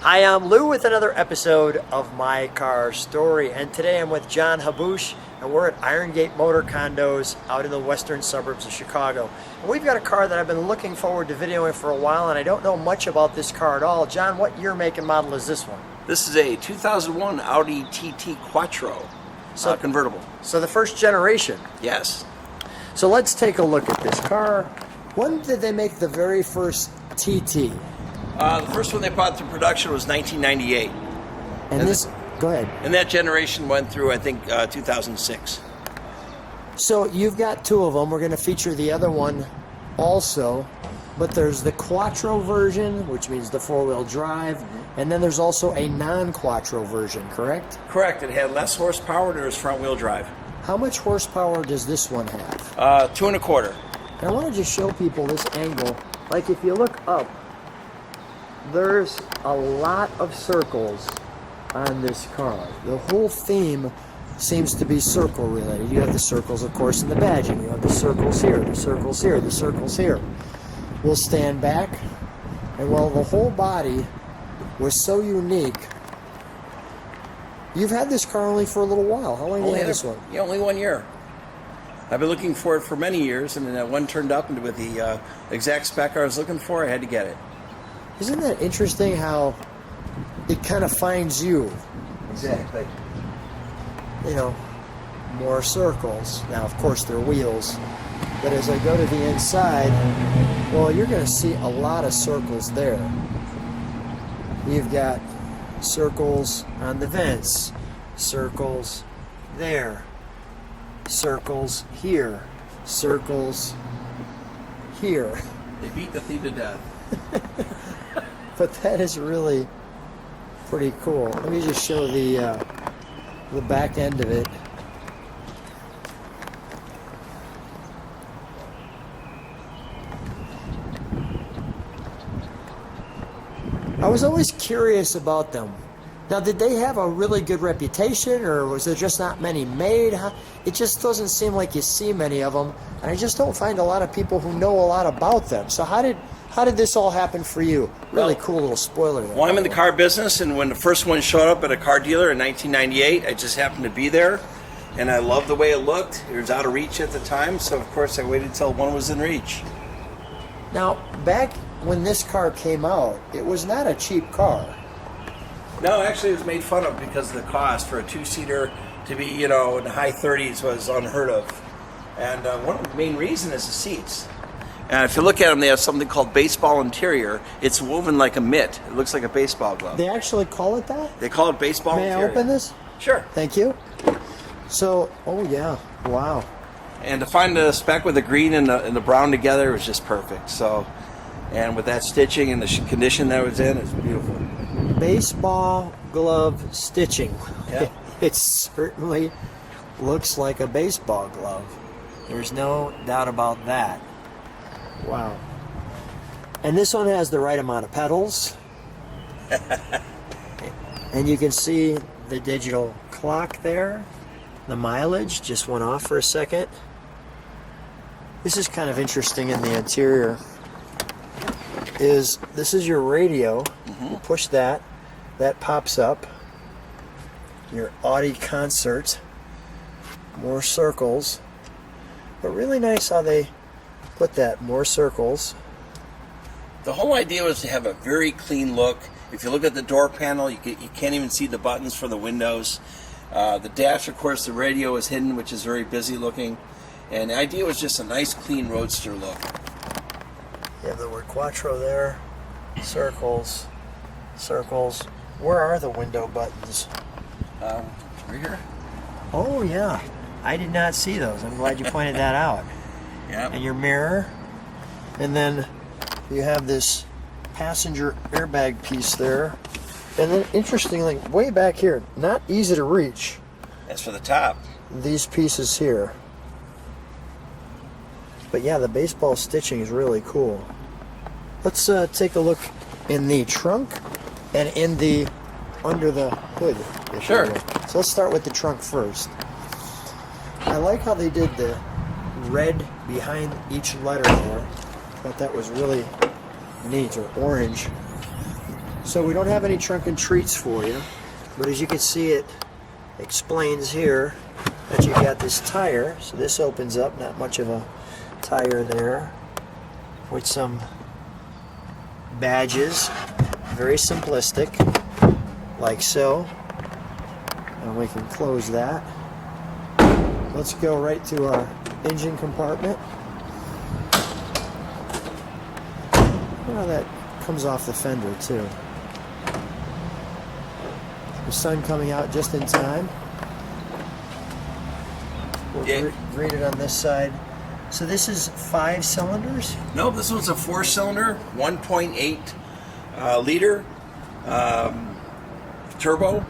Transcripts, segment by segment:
Hi, I'm Lou with another episode of My Car Story, and today I'm with John Haboush, and we're at Iron Gate Motor Condos out in the western suburbs of Chicago. And we've got a car that I've been looking forward to videoing for a while, and I don't know much about this car at all. John, what year, make, and model is this one? This is a 2001 Audi TT Quattro Convertible. So the first generation. Yes. So let's take a look at this car. When did they make the very first TT? The first one they brought through production was 1998. And this, go ahead. And that generation went through, I think, 2006. So you've got two of them. We're going to feature the other one also. But there's the Quattro version, which means the four-wheel drive. And then there's also a non-Quattro version, correct? Correct. It had less horsepower and it was front-wheel drive. How much horsepower does this one have? 2.25. And I want to just show people this angle. Like if you look up, there's a lot of circles on this car. The whole theme seems to be circle related. You have the circles, of course, in the badging. You have the circles here, the circles here, the circles here. We'll stand back, and while the whole body was so unique, you've had this car only for a little while. How long have you had this one? Yeah, only 1 year. I've been looking for it for many years, and then that one turned up, and with the exact spec I was looking for, I had to get it. Isn't that interesting how it kind of finds you? Exactly. You know, more circles. Now, of course, they're wheels. But as I go to the inside, well, you're going to see a lot of circles there. You've got circles on the vents, circles there, circles here, circles here. They beat the thing to death. But that is really pretty cool. Let me just show the back end of it. I was always curious about them. Now, did they have a really good reputation, or was there just not many made? It just doesn't seem like you see many of them, and I just don't find a lot of people who know a lot about them. So how did this all happen for you? Really cool little spoiler there. Well, I'm in the car business, and when the first one showed up at a car dealer in 1998, I just happened to be there, and I loved the way it looked. It was out of reach at the time, so of course I waited until one was in reach. Now, back when this car came out, it was not a cheap car. No, actually it was made fun of because of the cost. For a two-seater to be, you know, in the high 30s was unheard of. And one of the main reasons is the seats. And if you look at them, they have something called baseball interior. It's woven like a mitt. It looks like a baseball glove. They actually call it that? They call it baseball interior. May I open this? Sure. Thank you. So, oh yeah, wow. And to find the spec with the green and the brown together was just perfect. So, and with that stitching and the condition that it was in, it's beautiful. Baseball glove stitching. Yeah. It certainly looks like a baseball glove. There's no doubt about that. Wow. And this one has the right amount of pedals. And you can see the digital clock there. The mileage just went off for a second. This is kind of interesting in the interior. This is your radio. You push that. That pops up. Your Audi concert. More circles. But really nice how they put that, more circles. The whole idea was to have a very clean look. If you look at the door panel, you can't even see the buttons for the windows. The dash, of course, the radio is hidden, which is very busy looking. And the idea was just a nice, clean roadster look. You have the word Quattro there. Circles. Circles. Where are the window buttons? Right here. Oh, yeah. I did not see those. I'm glad you pointed that out. Yeah. And your mirror. And then you have this passenger airbag piece there. And then, interestingly, way back here, not easy to reach. That's for the top. These pieces here. But yeah, the baseball stitching is really cool. Let's take a look in the trunk and in the under the hood. Sure. So let's start with the trunk first. I like how they did the red behind each letter there. Thought that was really neat, or orange. So we don't have any trunk and treats for you, but as you can see, it explains here that you got this tire. So this opens up, not much of a tire there, with some badges, very simplistic, like so. And we can close that. Let's go right to our engine compartment. Well, that comes off the fender too. The sun coming out just in time. We're rated on this side. So this is 5 cylinders? No, this one's a 4-cylinder, 1.8 liter turbo.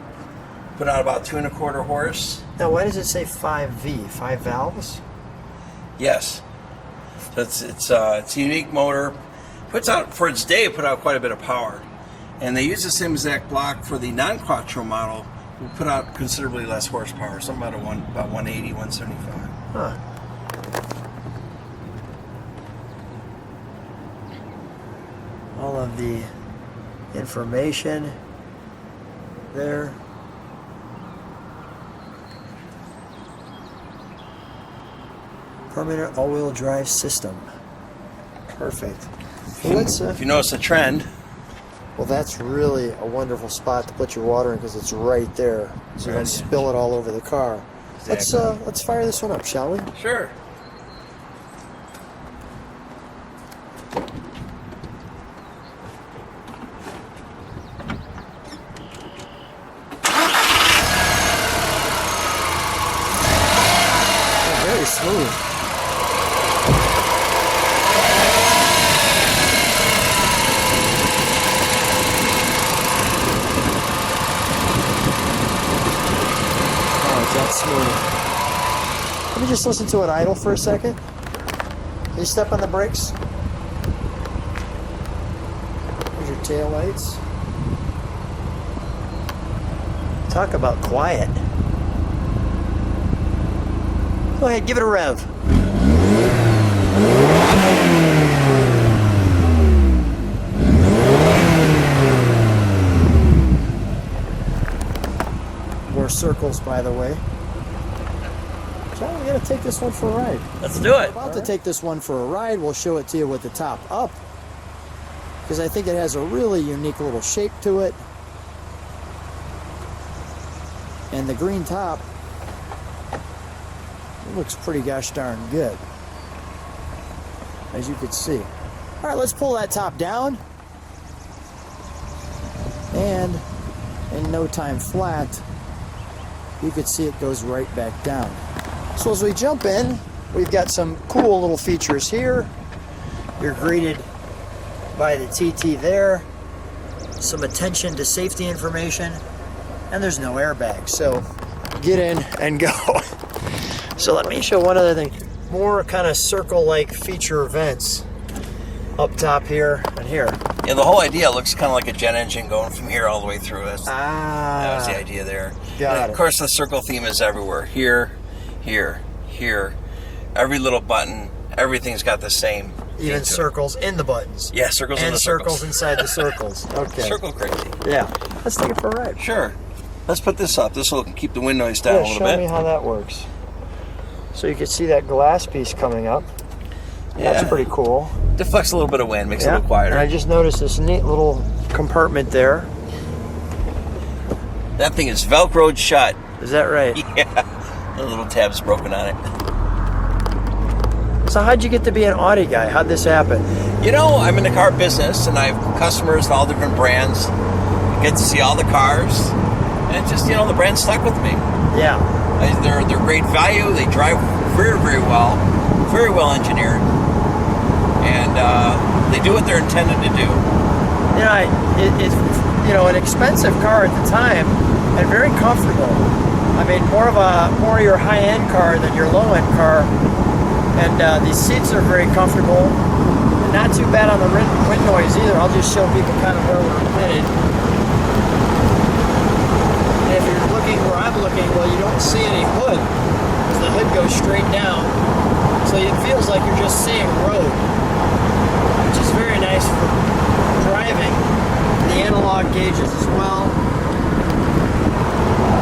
Put out about 2.25 horse. Now, why does it say 5V? 5 valves? Yes. So it's a unique motor. Puts out, for its day, it put out quite a bit of power. And they use the same exact block for the non-Quattro model. We put out considerably less horsepower, something about 180, 175. Huh. All of the information there. Permanent all-wheel drive system. Perfect. Well, let's, if you notice the trend, well, that's really a wonderful spot to put your water in because it's right there, so you don't spill it all over the car. Exactly. Let's fire this one up, shall we? sure. Oh, very smooth. That's smooth. Let me just listen to it idle for a second. Can you step on the brakes? There's your tail lights. Talk about quiet. Go ahead, give it a rev. More circles, by the way. John, we gotta take this one for a ride. Let's do it. We're about to take this one for a ride. We'll show it to you with the top up, because I think it has a really unique little shape to it. And the green top, it looks pretty gosh darn good, as you can see. All right, let's pull that top down. And in no time flat, you could see it goes right back down. So as we jump in, we've got some cool little features here. You're greeted by the TT there, some attention to safety information, and there's no airbag. So get in and go. So let me show one other thing. More kind of circle-like feature vents up top here and here. Yeah, the whole idea looks kind of like a jet engine going from here all the way through. That was the idea there. Got and of course, the circle theme is everywhere. Here, here, here. Every little button, everything's got the same. Even circles in the buttons. Yeah, circles in the circles. And circles inside the circles. Okay. Circle crazy. Yeah. Let's take it for a ride. Sure. Let's put this up. This will keep the wind noise down a little show bit. me how that works. So you can see that glass piece coming up. Yeah. That's pretty cool. Deflects a little bit of wind, makes it a little quieter. And I just noticed this neat little compartment there. That thing is Velcroed shut. Is that right? Yeah. The little tab's broken on it. So how'd you get to be an Audi guy? How'd this happen? You know, I'm in the car business, and I have customers in all different brands. I get to see all the cars, and it just, the brand stuck with me. Yeah. They're great value. They drive very, very well engineered, and they do what they're intended to do. It's an expensive car at the time, and very comfortable. I mean, more your high-end car than your low-end car. And these seats are very comfortable. Not too bad on the wind noise either. I'll just show people kind of where we're headed. And if you're looking where I'm looking, well, you don't see any hood, because the hood goes straight down. So it feels like you're just seeing road, which is very nice for driving. The analog gauges as well.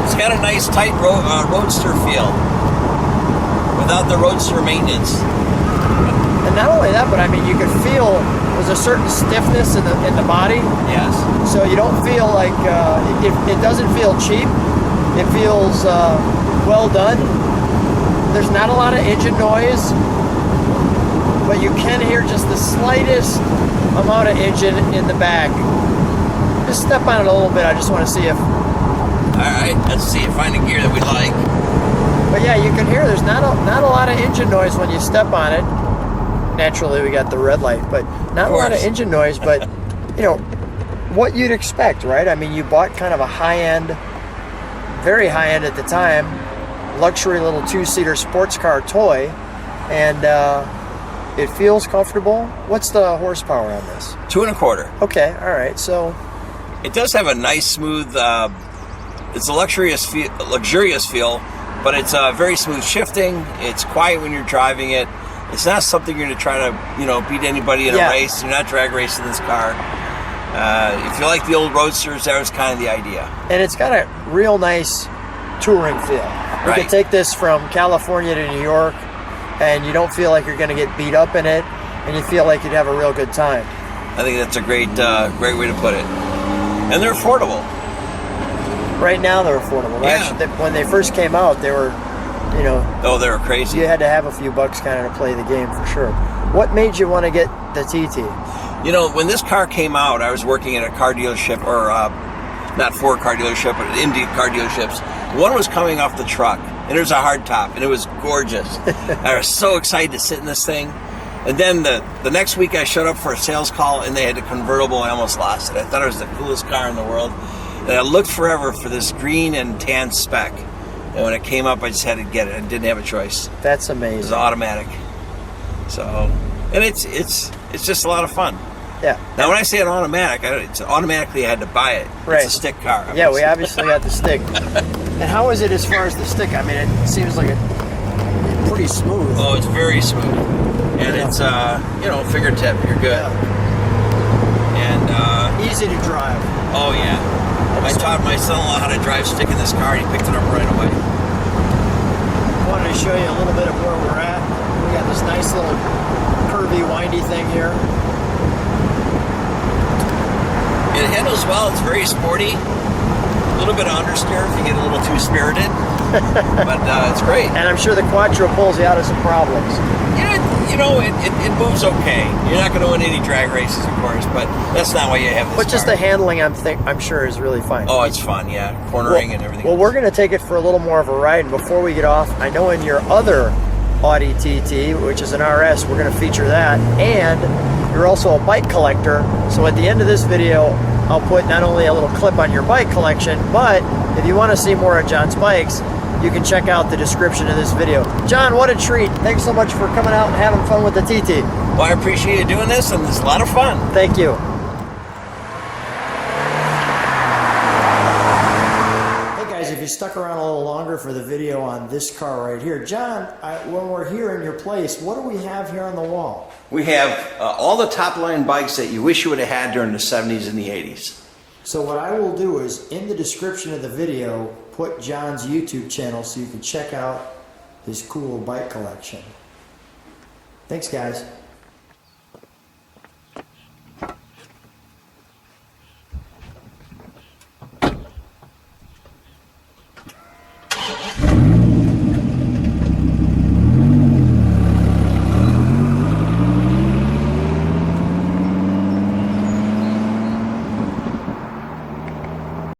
It's got a nice tight roadster feel without the roadster maintenance. And not only that, but I mean, you can feel there's a certain stiffness in the body. Yes. So you don't feel like it doesn't feel cheap. It feels well done. There's not a lot of engine noise, but you can hear just the slightest amount of engine in the back. Just step on it a little bit. I just want to see if. All right, let's see. Find a gear that we like. But yeah, you can hear there's not a lot of engine noise when you step on it. Naturally, we got the red light, but not a lot of engine noise. But you know what you'd expect, right? I mean, you bought kind of a high-end, very high-end at the time, luxury little two-seater sports car toy, and it feels comfortable. What's the horsepower on this? 2 1/4. Okay, all right. So it does have a nice, smooth. It's a luxurious feel, but it's very smooth shifting. It's quiet when you're driving it. It's not something you're going to try to, beat anybody in a race. You're not drag racing this car. If you like the old roadsters, that was kind of the idea. And it's got a real nice touring feel. You could take this from California to New York, and you don't feel like you're going to get beat up in it, and you feel like you'd have a real good time. I think that's a great way to put it. And they're affordable. Right now they're affordable. Yeah. Actually, when they first came out, they were, Oh, they were crazy. You had to have a few bucks kind of to play the game for sure. What made you want to get the TT? When this car came out, I was working at a car dealership, or not for a car dealership, but Indy car dealerships. One was coming off the truck, and it was a hardtop, and it was gorgeous. I was so excited to sit in this thing. And then the next week I showed up for a sales call, and they had a convertible. I almost lost it. I thought it was the coolest car in the world. And I looked forever for this green and tan spec. And when it came up, I just had to get it. I didn't have a choice. That's amazing. It was automatic. So, and it's just a lot of fun. Yeah. Now, when I say an automatic, it's automatically I had to buy it. Right. It's a stick car. Obviously. Yeah, we obviously got the stick. And how is it as far as the stick? I mean, it seems like it's pretty smooth. Oh, it's very smooth. And it's, fingertip. You're good. Yeah. And easy to drive. Oh, yeah. I taught my son-in-law how to drive stick in this car, and he picked it up right away. I wanted to show you a little bit of where we're at. We got this nice little curvy, windy thing here. It handles well. It's very sporty. A little bit of understeer if you get a little too spirited, but it's great. And I'm sure the Quattro pulls you out of some problems. It moves okay. You're not going to win any drag races, of course, but that's not why you have this But just car. the handling, I'm sure, is really fine. Oh, it's fun, yeah. Cornering and everything. Well, we're going to take it for a little more of a ride. And before we get off, I know in your other Audi TT, which is an RS, we're going to feature that. And you're also a bike collector. So at the end of this video, I'll put not only a little clip on your bike collection, but if you want to see more of John's bikes, you can check out the description of this video. John, what a treat. Thanks so much for coming out and having fun with the TT. Well, I appreciate you doing this, and it's a lot of fun. Thank you. Hey guys, if you stuck around a little longer for the video on this car right here, John, when we're here in your place, what do we have here on the wall? We have all the top-line bikes that you wish you would have had during the 70s and the 80s. So what I will do is, in the description of the video, put John's YouTube channel so you can check out his cool bike collection. Thanks, guys.